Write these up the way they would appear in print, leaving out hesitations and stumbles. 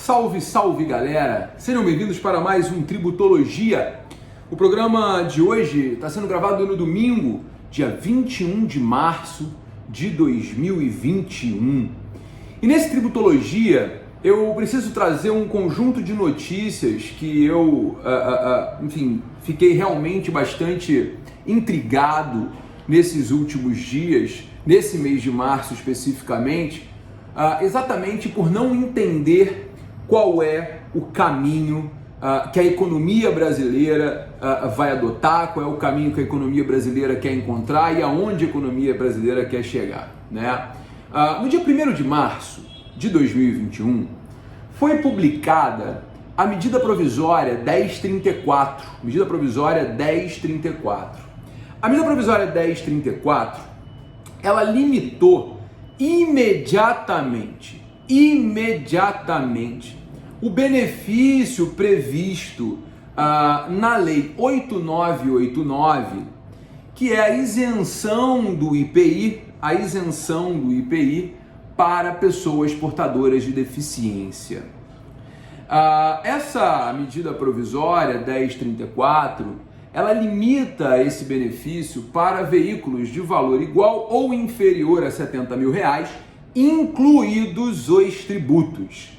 Salve, salve galera! Sejam bem-vindos para mais um Tributologia. O programa de hoje está sendo gravado no domingo, dia 21 de março de 2021. E nesse Tributologia eu preciso trazer um conjunto de notícias que eu, fiquei realmente bastante intrigado nesses últimos dias, nesse mês de março especificamente, exatamente por não entender qual é o caminho que a economia brasileira vai adotar, qual é o caminho que a economia brasileira quer encontrar e aonde a economia brasileira quer chegar, né? No dia 1º de março de 2021, foi publicada a medida provisória 1034, medida provisória 1034. A medida provisória 1034, ela limitou imediatamente o benefício previsto na Lei 8989, que é a isenção do IPI, para pessoas portadoras de deficiência. Essa medida provisória 1034, ela limita esse benefício para veículos de valor igual ou inferior a R$70 mil, incluídos os tributos,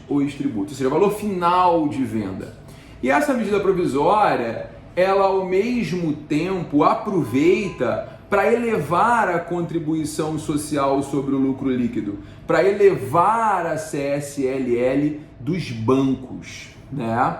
ou seja, valor final de venda. E essa medida provisória, ela ao mesmo tempo aproveita para elevar a contribuição social sobre o lucro líquido, para elevar a CSLL dos bancos, né?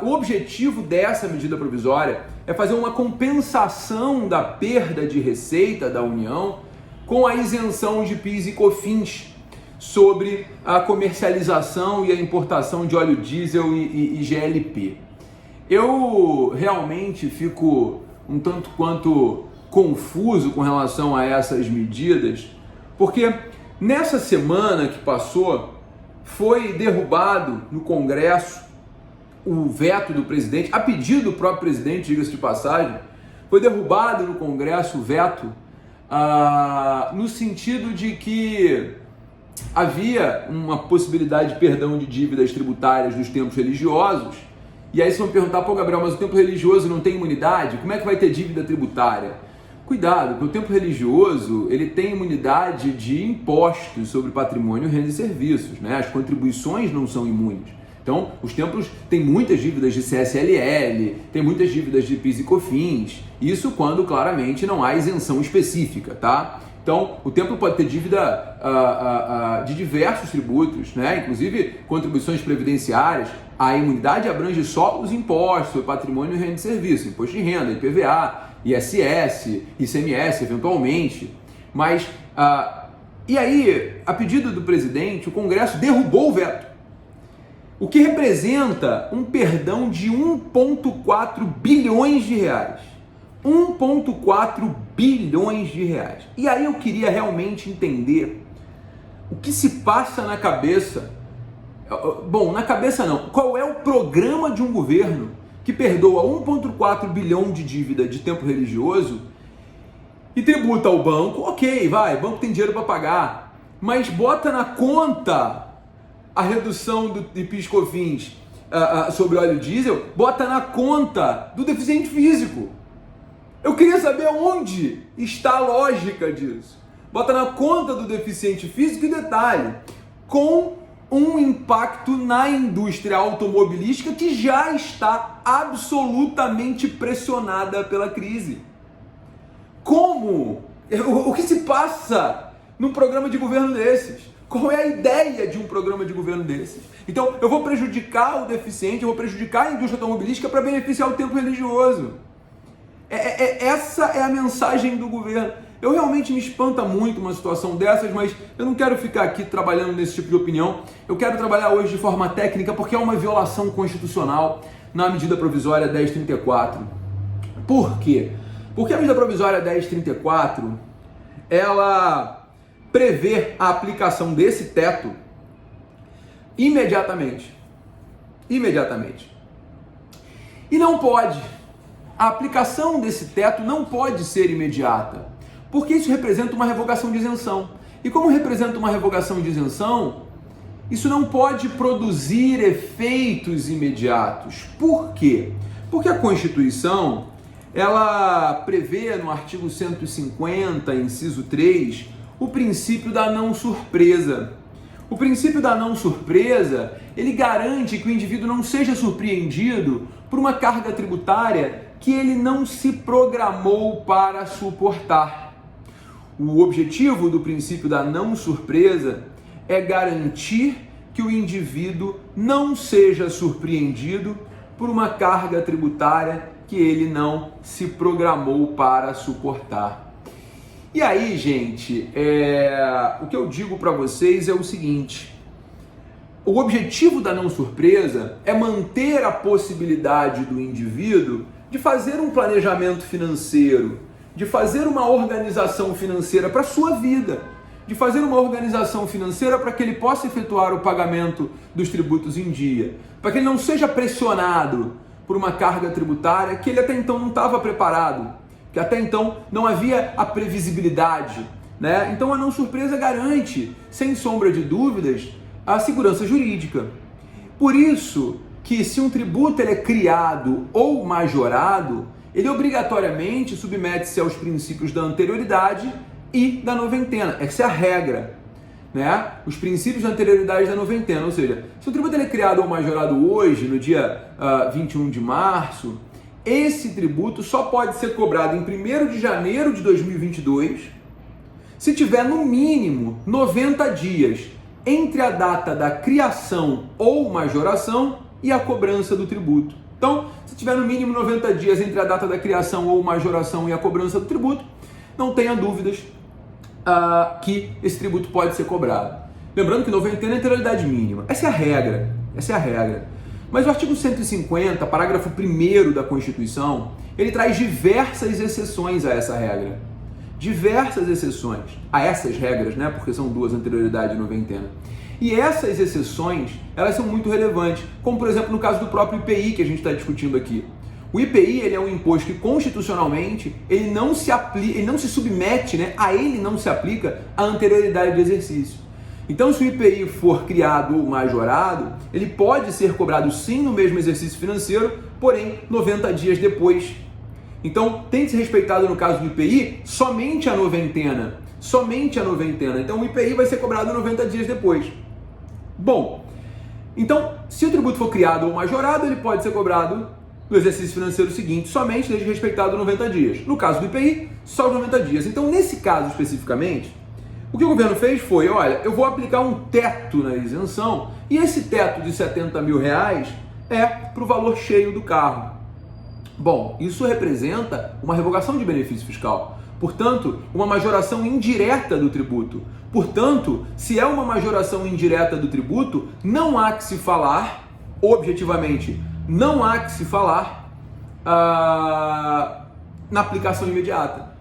O objetivo dessa medida provisória é fazer uma compensação da perda de receita da União com a isenção de PIS e COFINS sobre a comercialização e a importação de óleo diesel e GLP. Eu realmente fico um tanto quanto confuso com relação a essas medidas, porque nessa semana que passou foi derrubado no Congresso o veto do presidente, a pedido do próprio presidente, diga-se de passagem, foi derrubado no Congresso o veto no sentido de que havia uma possibilidade de perdão de dívidas tributárias dos templos religiosos. E aí vocês vão perguntar, pô Gabriel, mas o templo religioso não tem imunidade? Como é que vai ter dívida tributária? Cuidado, porque o templo religioso ele tem imunidade de impostos sobre patrimônio, renda e serviços, né? As contribuições não são imunes. Então, os templos têm muitas dívidas de CSLL, tem muitas dívidas de PIS e COFINS, isso quando claramente não há isenção específica, tá? Então, o templo pode ter dívida de diversos tributos, né? Inclusive contribuições previdenciárias. A imunidade abrange só os impostos, o patrimônio, renda e serviço, imposto de renda, IPVA, ISS, ICMS, eventualmente. Mas, e aí, a pedido do presidente, o Congresso derrubou o veto, o que representa um perdão de 1,4 bilhões de reais. 1,4 bilhões de reais. E aí eu queria realmente entender o que se passa na cabeça. Bom, na cabeça não. Qual é o programa de um governo que perdoa 1,4 bilhão de dívida de templo religioso e tributa ao banco? Ok, vai, o banco tem dinheiro para pagar, mas bota na conta a redução do PIS/COFINS sobre óleo diesel, bota na conta do deficiente físico. Eu queria saber onde está a lógica disso. Bota na conta do deficiente físico e detalhe, com um impacto na indústria automobilística que já está absolutamente pressionada pela crise. Como? O que se passa num programa de governo desses? Qual é a ideia de um programa de governo desses? Então, eu vou prejudicar o deficiente, eu vou prejudicar a indústria automobilística para beneficiar o templo religioso. Essa é a mensagem do governo. Eu realmente me espanta muito uma situação dessas, mas eu não quero ficar aqui trabalhando nesse tipo de opinião. Eu quero trabalhar hoje de forma técnica, porque é uma violação constitucional na medida provisória 1034. Por quê? Porque a medida provisória 1034, ela prevê a aplicação desse teto imediatamente. E não pode. A aplicação desse teto não pode ser imediata, porque isso representa uma revogação de isenção. E como representa uma revogação de isenção, isso não pode produzir efeitos imediatos. Por quê? Porque a Constituição, ela prevê no artigo 150, inciso 3, o princípio da não surpresa. O princípio da não surpresa, ele garante que o indivíduo não seja surpreendido por uma carga tributária que ele não se programou para suportar. O objetivo do princípio da não surpresa é garantir que o indivíduo não seja surpreendido por uma carga tributária que ele não se programou para suportar. E aí, gente, o que eu digo para vocês é o seguinte: o objetivo da não surpresa é manter a possibilidade do indivíduo de fazer um planejamento financeiro, de fazer uma organização financeira para a sua vida, de fazer uma organização financeira para que ele possa efetuar o pagamento dos tributos em dia, para que ele não seja pressionado por uma carga tributária que ele até então não estava preparado, que até então não havia a previsibilidade, né? Então a não surpresa garante, sem sombra de dúvidas, a segurança jurídica. Por isso que se um tributo ele é criado ou majorado, ele obrigatoriamente submete-se aos princípios da anterioridade e da noventena. Essa é a regra, né? Os princípios da anterioridade e da noventena, ou seja, se o tributo ele é criado ou majorado hoje, no dia 21 de março, esse tributo só pode ser cobrado em 1º de janeiro de 2022, se tiver no mínimo 90 dias entre a data da criação ou majoração e a cobrança do tributo. Então, se tiver no mínimo 90 dias entre a data da criação ou majoração e a cobrança do tributo, não tenha dúvidas que esse tributo pode ser cobrado. Lembrando que noventena é a anterioridade mínima. Essa é a regra. Essa é a regra. Mas o artigo 150, parágrafo 1º da Constituição, ele traz diversas exceções a essa regra. Diversas exceções a essas regras, né? Porque são duas, anterioridade e noventena. E essas exceções, elas são muito relevantes, como por exemplo no caso do próprio IPI que a gente está discutindo aqui. O IPI ele é um imposto que constitucionalmente ele não se aplica, ele não se submete, né? A ele não se aplica a anterioridade de exercício. Então, se o IPI for criado ou majorado, ele pode ser cobrado sim no mesmo exercício financeiro, porém 90 dias depois. Então, tem que ser respeitado no caso do IPI somente a noventena. Somente a noventena. Então, o IPI vai ser cobrado 90 dias depois. Bom, então, se o tributo for criado ou majorado, ele pode ser cobrado no exercício financeiro seguinte, somente desde respeitado 90 dias. No caso do IPI, só os 90 dias. Então, nesse caso especificamente, o que o governo fez foi, olha, eu vou aplicar um teto na isenção e esse teto de R$70 mil é para o valor cheio do carro. Bom, isso representa uma revogação de benefício fiscal, portanto, uma majoração indireta do tributo. Portanto, se é uma majoração indireta do tributo, não há que se falar, objetivamente, não há que se falar na aplicação imediata,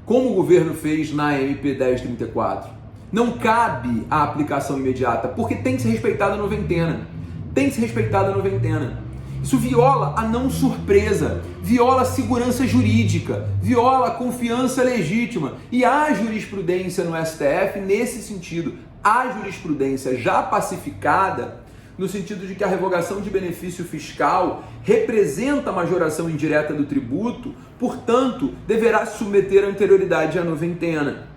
como o governo fez na MP 1034. Não cabe a aplicação imediata, porque tem que ser respeitada a noventena. Tem que ser respeitada a noventena. Isso viola a não surpresa, viola a segurança jurídica, viola a confiança legítima. E há jurisprudência no STF nesse sentido. Há jurisprudência já pacificada no sentido de que a revogação de benefício fiscal representa a majoração indireta do tributo, portanto, deverá se submeter à anterioridade à noventena.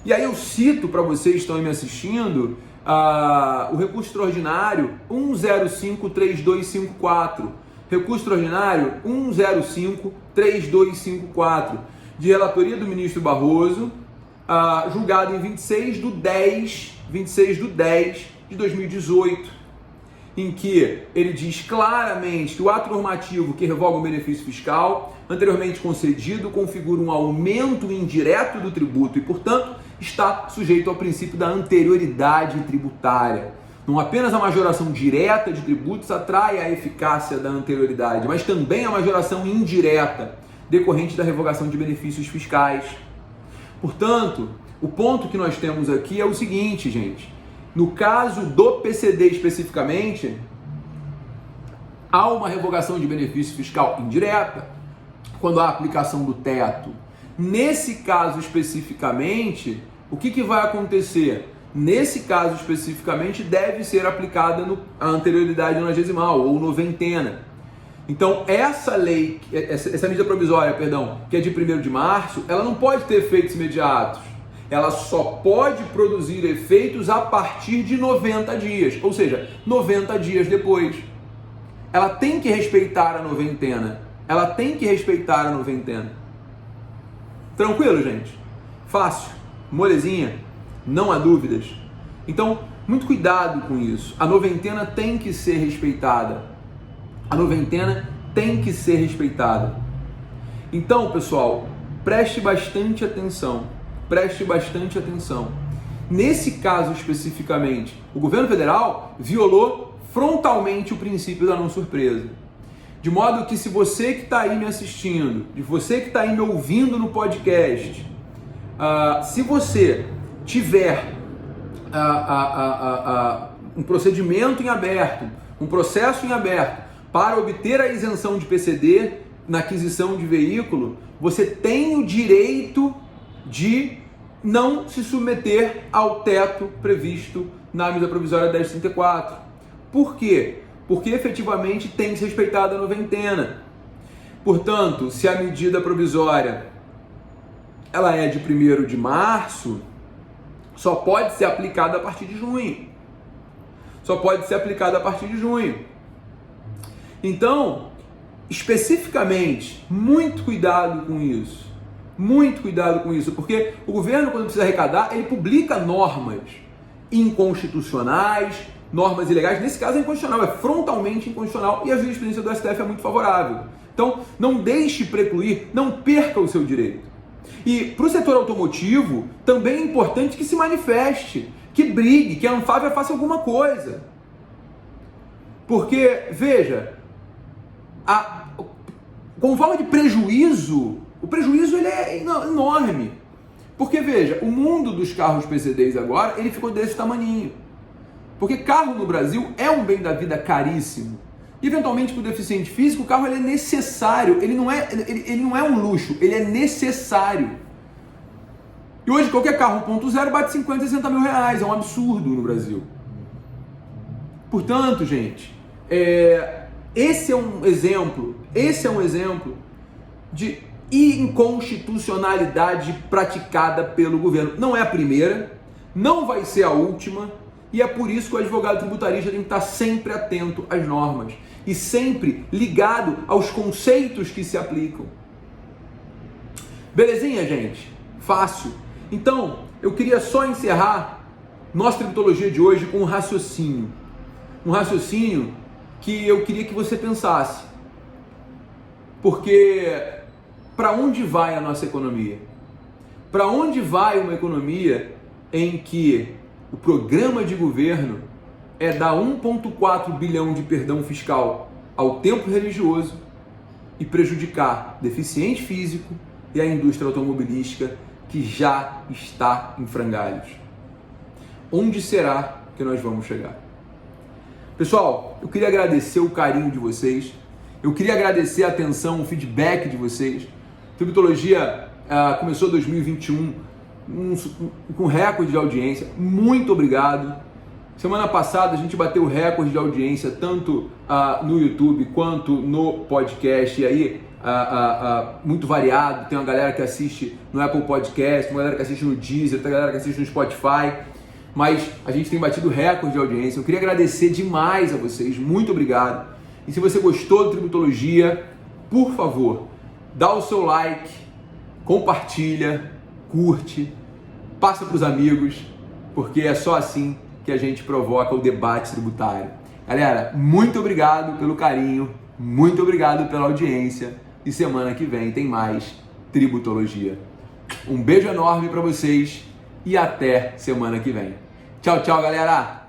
E aí eu cito para vocês que estão me assistindo o recurso extraordinário 1053254, recurso extraordinário 1053254, de relatoria do ministro Barroso, julgado em 26 de 10 de 2018, em que ele diz claramente que o ato normativo que revoga o benefício fiscal anteriormente concedido configura um aumento indireto do tributo e, portanto, está sujeito ao princípio da anterioridade tributária. Não apenas a majoração direta de tributos atrai a eficácia da anterioridade, mas também a majoração indireta decorrente da revogação de benefícios fiscais. Portanto, o ponto que nós temos aqui é o seguinte, gente. No caso do PCD especificamente, há uma revogação de benefício fiscal indireta quando há aplicação do teto. Nesse caso especificamente, o que vai acontecer? nesse caso especificamente, deve ser aplicada a anterioridade nonagesimal ou noventena. Então, essa medida provisória, que é de 1º de março, ela não pode ter efeitos imediatos. Ela só pode produzir efeitos a partir de 90 dias, ou seja, 90 dias depois. Ela tem que respeitar a noventena. Tranquilo, gente? Fácil, molezinha, não há dúvidas. Então, muito cuidado com isso. A noventena tem que ser respeitada. Então, pessoal, preste bastante atenção. Nesse caso especificamente, o governo federal violou frontalmente o princípio da não surpresa. De modo que se você que está aí me assistindo, de você que está aí me ouvindo no podcast, se você tiver um procedimento em aberto, um processo em aberto para obter a isenção de PCD na aquisição de veículo, você tem o direito de não se submeter ao teto previsto na medida provisória 1034. Por quê? Porque efetivamente tem que ser respeitada a noventena. Portanto, se a medida provisória ela é de 1º de março, só pode ser aplicada a partir de junho. Então, especificamente, muito cuidado com isso, porque o governo, quando precisa arrecadar, ele publica normas inconstitucionais, normas ilegais. Nesse caso é inconstitucional, é frontalmente inconstitucional, e a jurisprudência do STF é muito favorável. Então, não deixe precluir, não perca o seu direito. E para o setor automotivo, também é importante que se manifeste, que brigue, que a Anfávia faça alguma coisa. Porque, veja, com forma de prejuízo, o prejuízo ele é enorme. Porque, veja, o mundo dos carros PCDs agora, ele ficou desse tamaninho. Porque carro no Brasil é um bem da vida caríssimo. E, eventualmente, para o deficiente físico, o carro ele é necessário. Ele não é um luxo, ele é necessário. E hoje, qualquer carro 1.0 bate 50, 60 mil reais. É um absurdo no Brasil. Portanto, gente, esse é um exemplo de inconstitucionalidade praticada pelo governo. Não é a primeira, não vai ser a última, e é por isso que o advogado tributarista tem que estar sempre atento às normas e sempre ligado aos conceitos que se aplicam. Belezinha, gente? Fácil. Então, eu queria só encerrar nossa tributologia de hoje com um raciocínio que eu queria que você pensasse. Porque para onde vai a nossa economia? Para onde vai uma economia em que o programa de governo é dar 1,4 bilhão de perdão fiscal ao templo religioso e prejudicar deficiente físico e a indústria automobilística que já está em frangalhos? Onde será que nós vamos chegar? Pessoal, eu queria agradecer o carinho de vocês, eu queria agradecer a atenção, o feedback de vocês. Tributologia começou 2021 com recorde de audiência. Muito obrigado. Semana passada a gente bateu recorde de audiência tanto no YouTube quanto no podcast. E aí, muito variado. Tem uma galera que assiste no Apple Podcast, uma galera que assiste no Deezer, tem uma galera que assiste no Spotify. Mas a gente tem batido recorde de audiência. Eu queria agradecer demais a vocês. Muito obrigado. E se você gostou do Tributologia, por favor, dá o seu like, compartilha, curte, passa para os amigos, porque é só assim que a gente provoca o debate tributário. Galera, muito obrigado pelo carinho, muito obrigado pela audiência e semana que vem tem mais Tributologia. Um beijo enorme para vocês e até semana que vem. Tchau, tchau, galera!